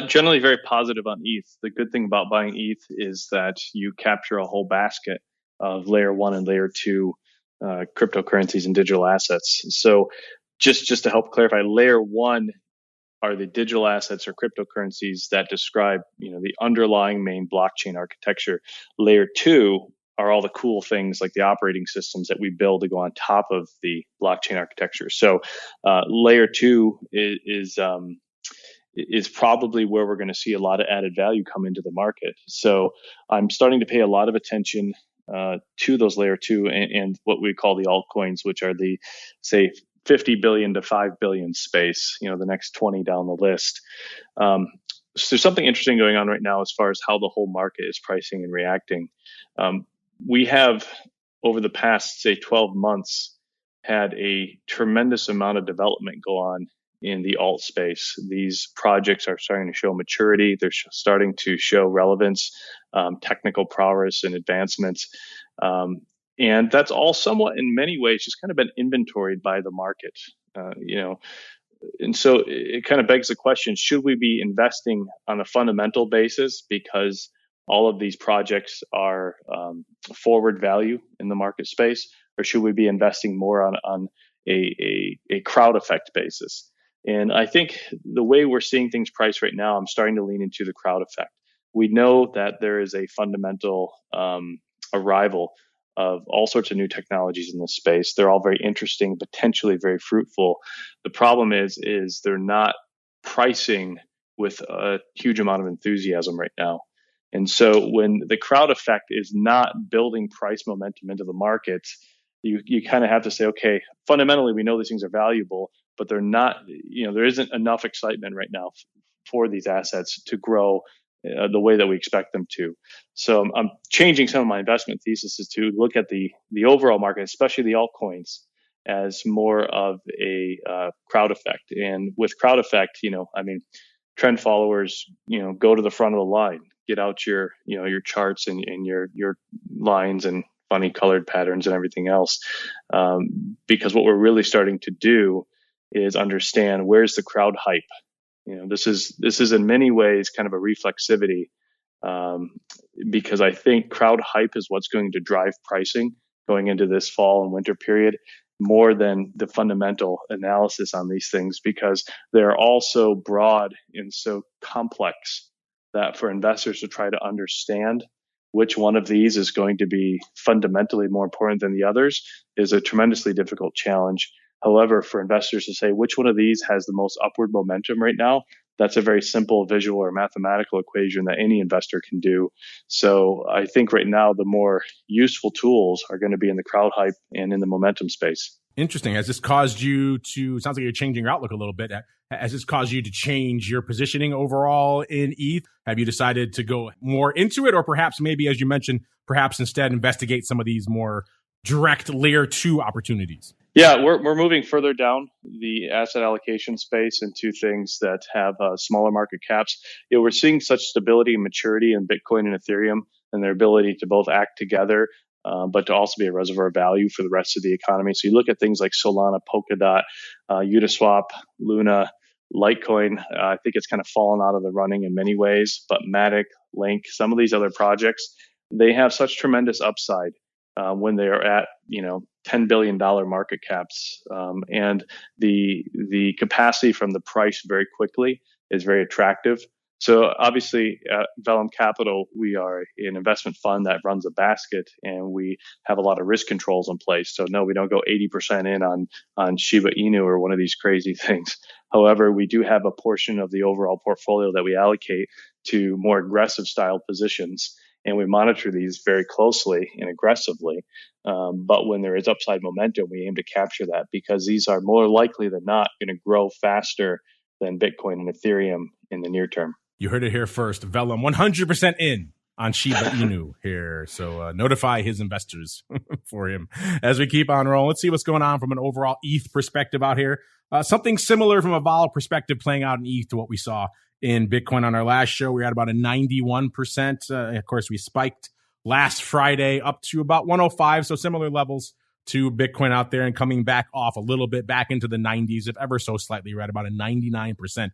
Generally very positive on ETH. The good thing about buying ETH is that you capture a whole basket of layer 1 and layer 2 cryptocurrencies and digital assets. So just to help clarify, layer 1 are the digital assets or cryptocurrencies that describe, the underlying main blockchain architecture. Layer 2 are all the cool things like the operating systems that we build to go on top of the blockchain architecture. So layer 2 is probably where we're going to see a lot of added value come into the market. So I'm starting to pay a lot of attention to those layer 2 and what we call the altcoins, which are the, say, 50 billion to 5 billion space, the next 20 down the list. So there's something interesting going on right now as far as how the whole market is pricing and reacting. We have, over the past, say, 12 months, had a tremendous amount of development go on in the alt space. These projects are starting to show maturity. They're starting to show relevance, technical prowess and advancements. And that's all somewhat, in many ways, just kind of been inventoried by the market, And so it kind of begs the question, should we be investing on a fundamental basis because all of these projects are forward value in the market space, or should we be investing more on a crowd effect basis? And I think the way we're seeing things priced right now, I'm starting to lean into the crowd effect. We know that there is a fundamental arrival of all sorts of new technologies in this space. They're all very interesting, potentially very fruitful. The problem is they're not pricing with a huge amount of enthusiasm right now. And so when the crowd effect is not building price momentum into the markets, you kind of have to say, okay, fundamentally, we know these things are valuable, but they're not, there isn't enough excitement right now for these assets to grow the way that we expect them to. So I'm changing some of my investment theses to look at the overall market, especially the altcoins, as more of a crowd effect. And with crowd effect, trend followers, go to the front of the line, get out your charts and your lines and funny colored patterns and everything else. Because what we're really starting to do is understand where's the crowd hype. This is in many ways kind of a reflexivity, because I think crowd hype is what's going to drive pricing going into this fall and winter period more than the fundamental analysis on these things, because they're all so broad and so complex that for investors to try to understand which one of these is going to be fundamentally more important than the others is a tremendously difficult challenge. However, for investors to say which one of these has the most upward momentum right now, that's a very simple visual or mathematical equation that any investor can do. So I think right now the more useful tools are going to be in the crowd hype and in the momentum space. Interesting. Has this caused you to, sounds like you're changing your outlook a little bit. Has this caused you to change your positioning overall in ETH? Have you decided to go more into it, or perhaps maybe, as you mentioned, perhaps instead investigate some of these more direct layer 2 opportunities? Yeah, we're moving further down the asset allocation space into things that have smaller market caps. We're seeing such stability and maturity in Bitcoin and Ethereum and their ability to both act together, but to also be a reservoir of value for the rest of the economy. So you look at things like Solana, POLKADOT, Uniswap, Luna, Litecoin. I think it's kind of fallen out of the running in many ways, but Matic, Link, some of these other projects, they have such tremendous upside when they are at, $10 billion market caps. And the capacity from the price very quickly is very attractive. So obviously at VELLUM Capital, we are an investment fund that runs a basket, and we have a lot of risk controls in place. So no, we don't go 80% in on Shiba Inu or one of these crazy things. However, we do have a portion of the overall portfolio that we allocate to more aggressive style positions. And we monitor these very closely and aggressively. But when there is upside momentum, we aim to capture that, because these are more likely than not going to grow faster than Bitcoin and Ethereum in the near term. You heard it here first. VELLUM 100% in on Shiba Inu here. So notify his investors for him as we keep on rolling. Let's see what's going on from an overall ETH perspective out here. Something similar from a vol perspective playing out in ETH to what we saw in Bitcoin on our last show. We're at about a 91%. Of course, we spiked last Friday up to about 105. So similar levels to Bitcoin out there, and coming back off a little bit back into the 90s, if ever so slightly. We're at about a 99%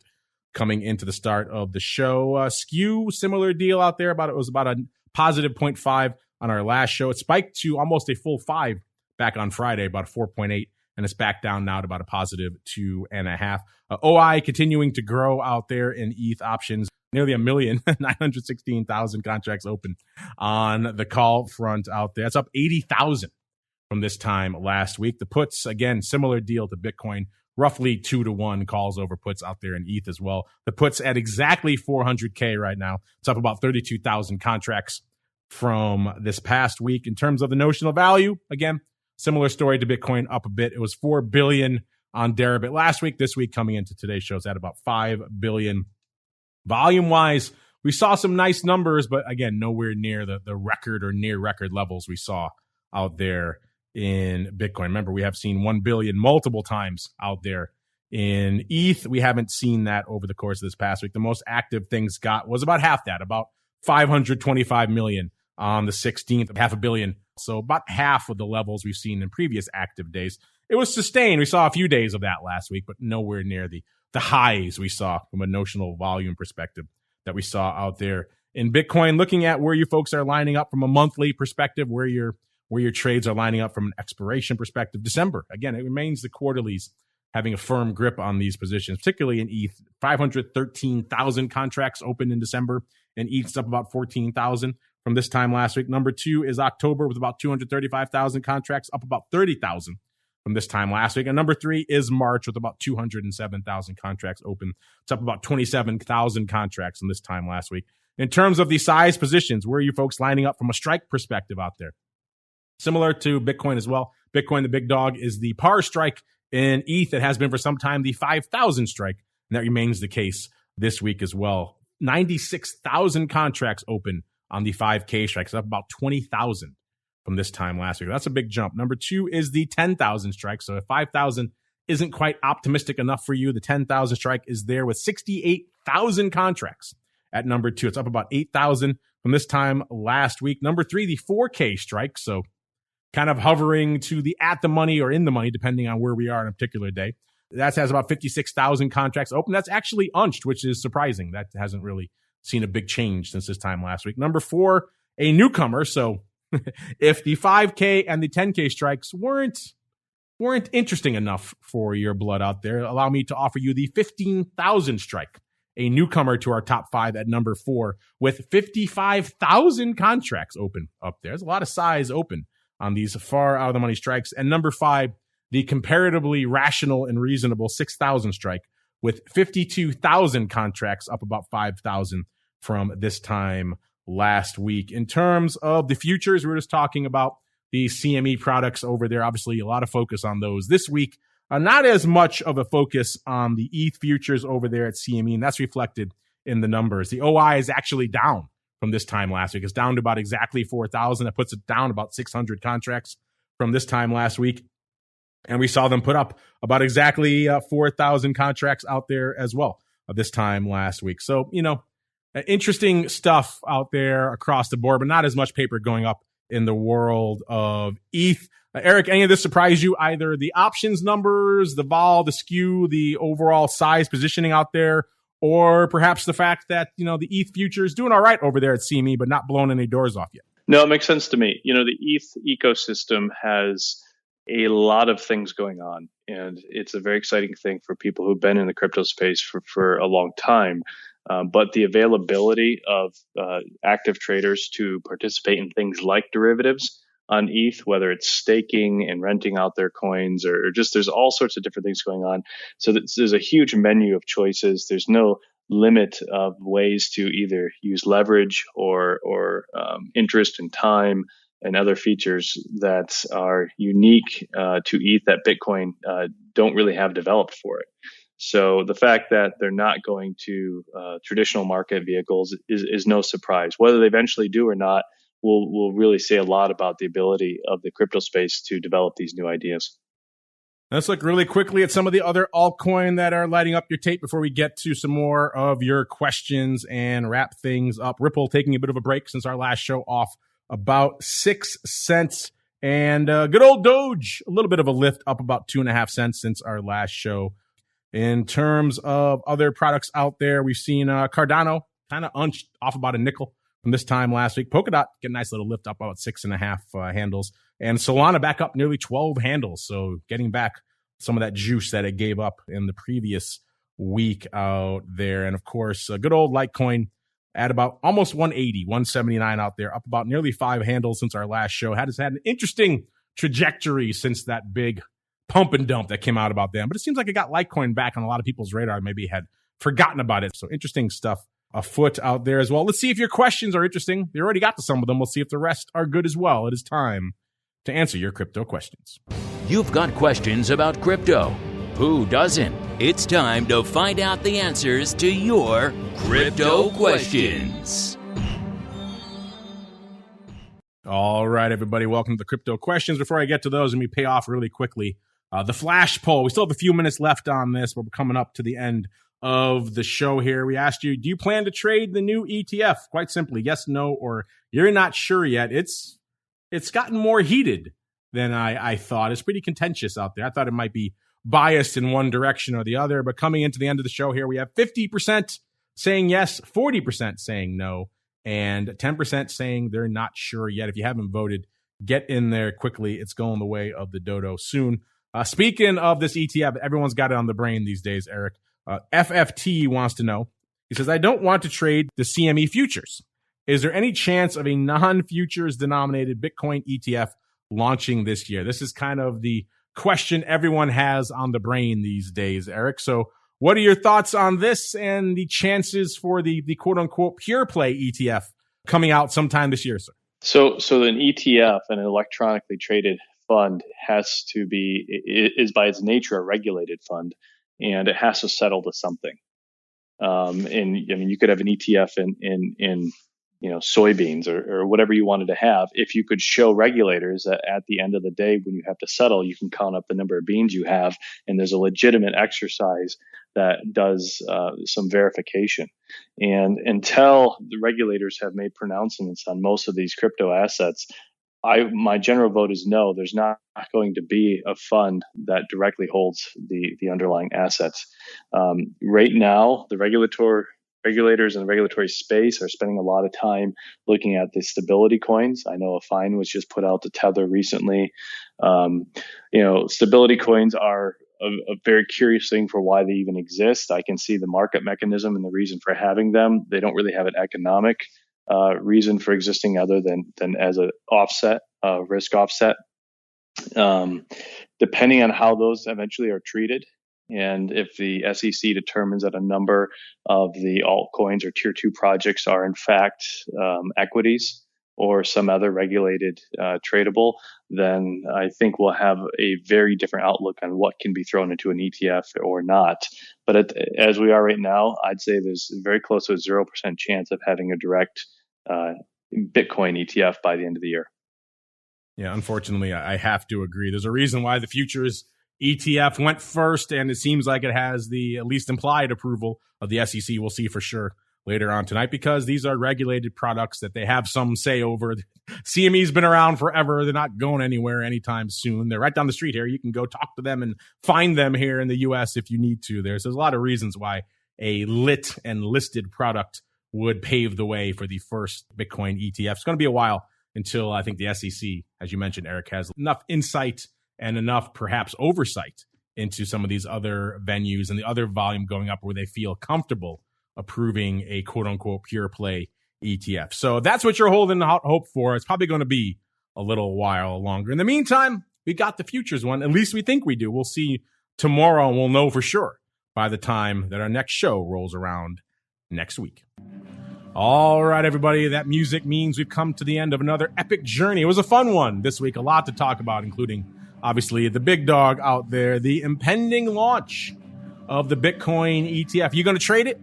coming into the start of the show. SKEW, similar deal out there. It was about a positive 0.5 on our last show. It spiked to almost a full 5 back on Friday, about 4.8. And it's back down now to about a positive 2.5. OI continuing to grow out there in ETH options. Nearly 1,916,000 contracts open on the call front out there. That's up 80,000 from this time last week. The puts, again, similar deal to Bitcoin. Roughly 2-to-1 calls over puts out there in ETH as well. The puts at exactly 400K right now. It's up about 32,000 contracts from this past week. In terms of the notional value, again, similar story to Bitcoin, up a bit. It was $4 billion on Deribit last week. This week, coming into today's show, is at about $5 billion. Volume-wise, we saw some nice numbers, but again, nowhere near the record or near record levels we saw out there in Bitcoin. Remember, we have seen 1 billion multiple times out there in ETH. We haven't seen that over the course of this past week. The most active things got was about half that, about 525 million on the 16th, of $500 million. So about half of the levels we've seen in previous active days. It was sustained. We saw a few days of that last week, but nowhere near the highs we saw from a notional volume perspective that we saw out there in Bitcoin. Looking at where you folks are lining up from a monthly perspective, where your trades are lining up from an expiration perspective. December, again, it remains the quarterlies having a firm grip on these positions, particularly in ETH. 513,000 contracts open in December, and ETH's up about 14,000 from this time last week. Number 2 is October with about 235,000 contracts, up about 30,000 from this time last week. And number 3 is March with about 207,000 contracts open. It's up about 27,000 contracts from this time last week. In terms of the size positions, where are you folks lining up from a strike perspective out there? Similar to Bitcoin as well, Bitcoin, the big dog, is the par strike. In ETH, it has been for some time the 5,000 strike, and that remains the case this week as well. 96,000 contracts open on the 5K strike, so up about 20,000 from this time last week. That's a big jump. Number 2 is the 10,000 strike. So if 5,000 isn't quite optimistic enough for you, the 10,000 strike is there with 68,000 contracts at number 2. It's up about 8,000 from this time last week. Number 3, the 4K strike. So kind of hovering to the at the money or in the money, depending on where we are on a particular day. That has about 56,000 contracts open. That's actually unched, which is surprising. That hasn't really seen a big change since this time last week. Number 4, a newcomer. So if the 5K and the 10K strikes weren't interesting enough for your blood out there, allow me to offer you the 15,000 strike, a newcomer to our top 5 at number 4 with 55,000 contracts open up there. There's a lot of size open on these far out of the money strikes. And number 5, the comparatively rational and reasonable 6,000 strike with 52,000 contracts, up about 5,000 from this time last week. In terms of the futures, we were just talking about the CME products over there. Obviously, a lot of focus on those this week. Not as much of a focus on the ETH futures over there at CME, and that's reflected in the numbers. The OI is actually down from this time last week. It's down to about exactly 4,000. That puts it down about 600 contracts from this time last week. And we saw them put up about exactly 4,000 contracts out there as well this time last week. So, interesting stuff out there across the board, but not as much paper going up in the world of ETH. Eric, any of this surprise you? Either the options numbers, the vol, the SKEW, the overall size positioning out there, or perhaps the fact that, the ETH future is doing all right over there at CME, but not blowing any doors off yet? No, it makes sense to me. The ETH ecosystem has a lot of things going on, and it's a very exciting thing for people who've been in the crypto space for a long time. But the availability of active traders to participate in things like derivatives on ETH, whether it's staking and renting out their coins or just there's all sorts of different things going on. So there's a huge menu of choices. There's no limit of ways to either use leverage or interest and time and other features that are unique to ETH that Bitcoin don't really have developed for it. So the fact that they're not going to traditional market vehicles is no surprise. Whether they eventually do or not will really say a lot about the ability of the crypto space to develop these new ideas. Let's look really quickly at some of the other altcoin that are lighting up your tape before we get to some more of your questions and wrap things up. Ripple taking a bit of a break since our last show, off about 6 cents. And good old Doge, a little bit of a lift, up about 2.5 cents since our last show. In terms of other products out there, we've seen Cardano kind of unched off about a nickel from this time last week. Polkadot get a nice little lift up about 6.5 handles. And Solana back up nearly 12 handles. So getting back some of that juice that it gave up in the previous week out there. And of course, good old Litecoin at about almost 180, 179 out there, up about nearly 5 handles since our last show. Has had an interesting trajectory since that big pump and dump that came out about them. But it seems like it got Litecoin back on a lot of people's radar. Maybe had forgotten about it. So interesting stuff afoot out there as well. Let's see if your questions are interesting. You already got to some of them. We'll see if the rest are good as well. It is time to answer your crypto questions. You've got questions about crypto. Who doesn't? It's time to find out the answers to your crypto questions. All right, everybody, welcome to the crypto questions. Before I get to those, let me pay off really quickly the flash poll. We still have a few minutes left on this. We're coming up to the end of the show here. We asked you, do you plan to trade the new ETF? Quite simply, yes, no, or you're not sure yet. It's gotten more heated than I thought. It's pretty contentious out there. I thought it might be biased in one direction or the other, but coming into the end of the show here, we have 50% saying yes, 40% saying no, and 10% saying they're not sure yet. If you haven't voted, get in there quickly. It's going the way of the dodo soon. Speaking of this ETF, everyone's got it on the brain these days, Eric. FFT wants to know. He says, I don't want to trade the CME futures. Is there any chance of a non-futures denominated Bitcoin ETF launching this year? This is kind of the question everyone has on the brain these days, Eric. So what are your thoughts on this and the chances for the quote-unquote pure play ETF coming out sometime this year, sir? So an ETF, an electronically traded fund is by its nature a regulated fund, and it has to settle to something. And I mean, you could have an ETF in soybeans or whatever you wanted to have. If you could show regulators that at the end of the day, when you have to settle, you can count up the number of beans you have, and there's a legitimate exercise that does some verification. And until the regulators have made pronouncements on most of these crypto assets, my general vote is no. There's not going to be a fund that directly holds the underlying assets. Right now, the regulators in the regulatory space are spending a lot of time looking at the stability coins. I know a fine was just put out to Tether recently. Stability coins are a very curious thing for why they even exist. I can see the market mechanism and the reason for having them. They don't really have an economic reason for existing other than as an offset, risk offset. Depending on how those eventually are treated, and if the SEC determines that a number of the altcoins or tier 2 projects are in fact equities or some other regulated tradable, then I think we'll have a very different outlook on what can be thrown into an ETF or not. But as we are right now, I'd say there's very close to a 0% chance of having a direct Bitcoin ETF by the end of the year. Yeah, unfortunately, I have to agree. There's a reason why the futures ETF went first, and it seems like it has the at least implied approval of the SEC. We'll see for sure later on tonight, because these are regulated products that they have some say over. CME's been around forever. They're not going anywhere anytime soon. They're right down the street here. You can go talk to them and find them here in the U.S. if you need to. There's a lot of reasons why a lit and listed product would pave the way for the first Bitcoin ETF. It's going to be a while until I think the SEC, as you mentioned, Eric, has enough insight and enough perhaps oversight into some of these other venues and the other volume going up where they feel comfortable approving a quote unquote pure play ETF. So that's what you're holding out hope for. It's probably going to be a little while longer. In the meantime, we got the futures one. At least we think we do. We'll see tomorrow, and we'll know for sure by the time that our next show rolls around next week. All right, everybody, that music means we've come to the end of another epic journey. It was a fun one this week, a lot to talk about, including obviously the big dog out there, the impending launch of the Bitcoin ETF. You going to trade it?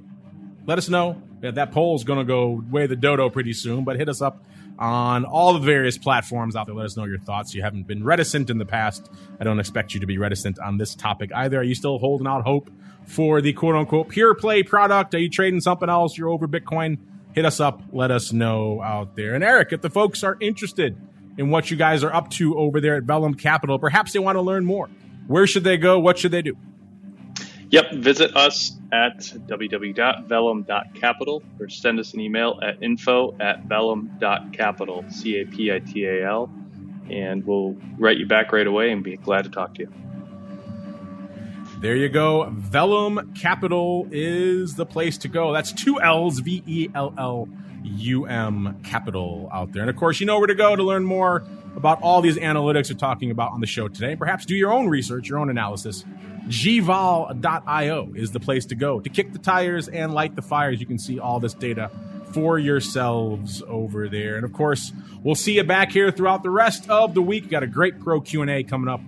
Let us know. Yeah, that poll is going to go way the dodo pretty soon, but hit us up on all the various platforms out there. Let us know your thoughts. You haven't been reticent in the past. I don't expect you to be reticent on this topic either. Are you still holding out hope for the quote unquote pure play product? Are you trading something else? You're over Bitcoin? Hit us up. Let us know out there. And Eric, if the folks are interested in what you guys are up to over there at VELLUM Capital, perhaps they want to learn more, where should they go? What should they do? Yep. Visit us at www.vellum.capital or send us an email at info@vellum.capital, CAPITAL, and we'll write you back right away and be glad to talk to you. There you go. VELLUM Capital is the place to go. That's 2 L's, VELLUM Capital out there. And of course, you know where to go to learn more about all these analytics we're talking about on the show today. Perhaps do your own research, your own analysis. gvol.io is the place to go to kick the tires and light the fires. You can see all this data for yourselves over there. And of course, we'll see you back here throughout the rest of the week. We've got a great pro Q&A coming up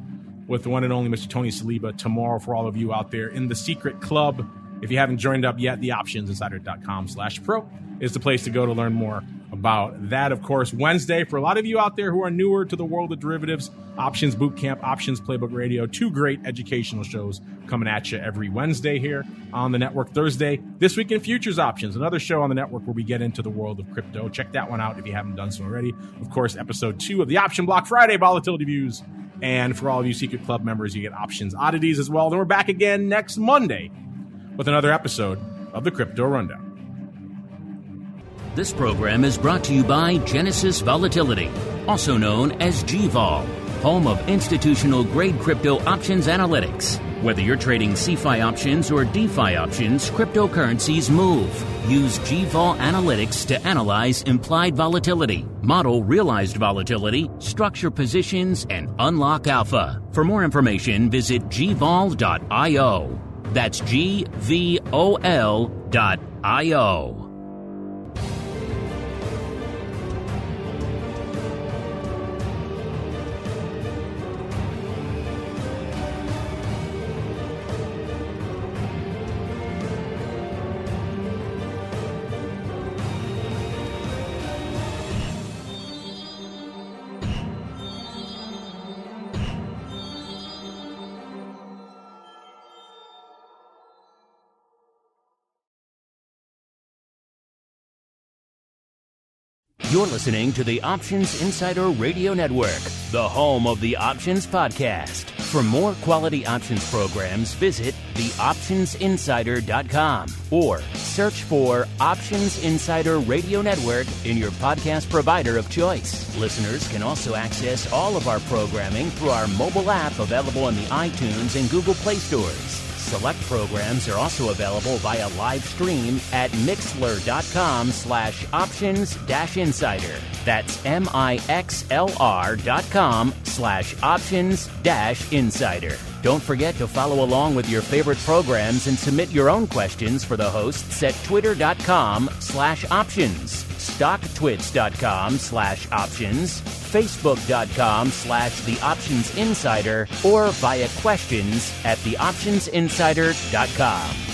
with the one and only Mr. Tony Saliba tomorrow for all of you out there in the secret club. If you haven't joined up yet, theoptionsinsider.com/pro is the place to go to learn more about that. Of course, Wednesday, for a lot of you out there who are newer to the world of derivatives, Options Bootcamp, Options Playbook Radio, 2 great educational shows coming at you every Wednesday here on the network. Thursday, This Week in Futures Options, another show on the network where we get into the world of crypto. Check that one out if you haven't done so already. Of course, episode 2 of the Option Block Friday Volatility Views. And for all of you Secret Club members, you get Options Oddities as well. Then we're back again next Monday with another episode of the Crypto Rundown. This program is brought to you by Genesis Volatility, also known as GVOL, home of institutional-grade crypto options analytics. Whether you're trading CeFi options or DeFi options, cryptocurrencies move. Use GVOL Analytics to analyze implied volatility, model realized volatility, structure positions, and unlock alpha. For more information, visit gvol.io. That's GVOL.io. You're listening to the Options Insider Radio Network, the home of the Options Podcast. For more quality options programs, visit theoptionsinsider.com or search for Options Insider Radio Network in your podcast provider of choice. Listeners can also access all of our programming through our mobile app available in the iTunes and Google Play stores. Select programs are also available via live stream at mixlr.com/options-insider. That's mixlr.com/options-insider. Don't forget to follow along with your favorite programs and submit your own questions for the hosts at twitter.com/options, stocktwits.com/options, facebook.com/theoptionsinsider, or via questions@theoptionsinsider.com.